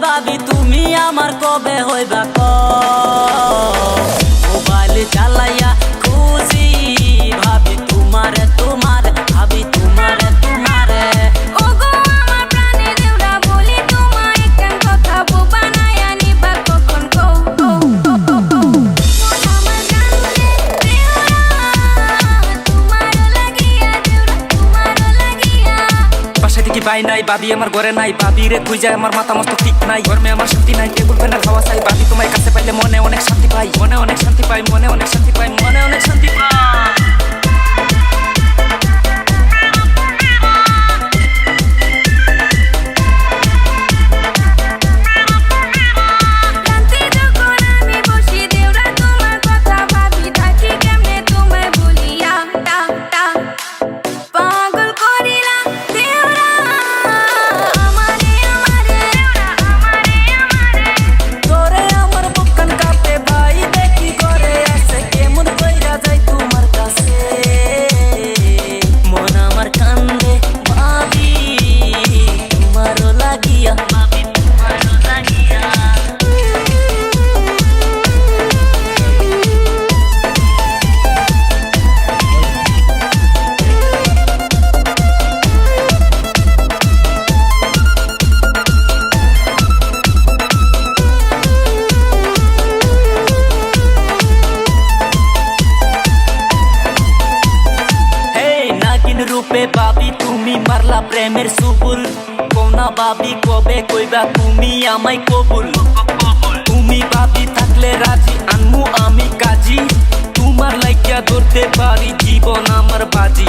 ভাবি তুমি আমার কবে হইবা ক মোবাইল চালাইয়া খুঁজি ভাবি তোমারে তোমারে ভাবি তোমারে তোমারে ওগো আমার প্রাণে দেউরা বলি তোমায় একখান কথা বোবা নাইয়া নিবা কখন কও আমার জানলে দেউরা তোমারও লাগিয়া দেউরা তোমারও লাগিয়া বাসা থেকে পাই নাই ভাবি আমার ঘরে নাই ভাবি রে খুঁজে আমার মাথা মস্ত ঠিক নাই গরমে আমার শান্তি নাই টেবিল ফ্যানের হাওয়া চাই ভাবি তোমায় কাছে পাইলে মনে অনেক শান্তি পাই মনে অনেক শান্তি পাই মনে অনেক শান্তি পাই মনে অনেক শান্তি পাই রাতে যখন আমি বসি দেউরা তোমার কথা ভাবি থাকি কেমনে তোমায় বলিয়া টা টা পাগল করিলা দেউরা আমারে দেউরা আমারে তোরে আমার বুকখান কাঁপে ভাই দেখি করে আছে কেমন কইরা যাই তোমার কাছে মন আমার কান্দে ভাবি তোমারও লাগিয়া ভাবি তোমারও লাগিয়া নাগিন রূপে ভাবি তুমি মারলা প্রেমের সুবুল কোনা ভাবি কবে কইবা তুমি আমায় কবুল তুমি ভাবি থাকলে রাজি আনমু আমি কাজী তোমার লাইগা ধরতে পারি জীবন আমার বাজি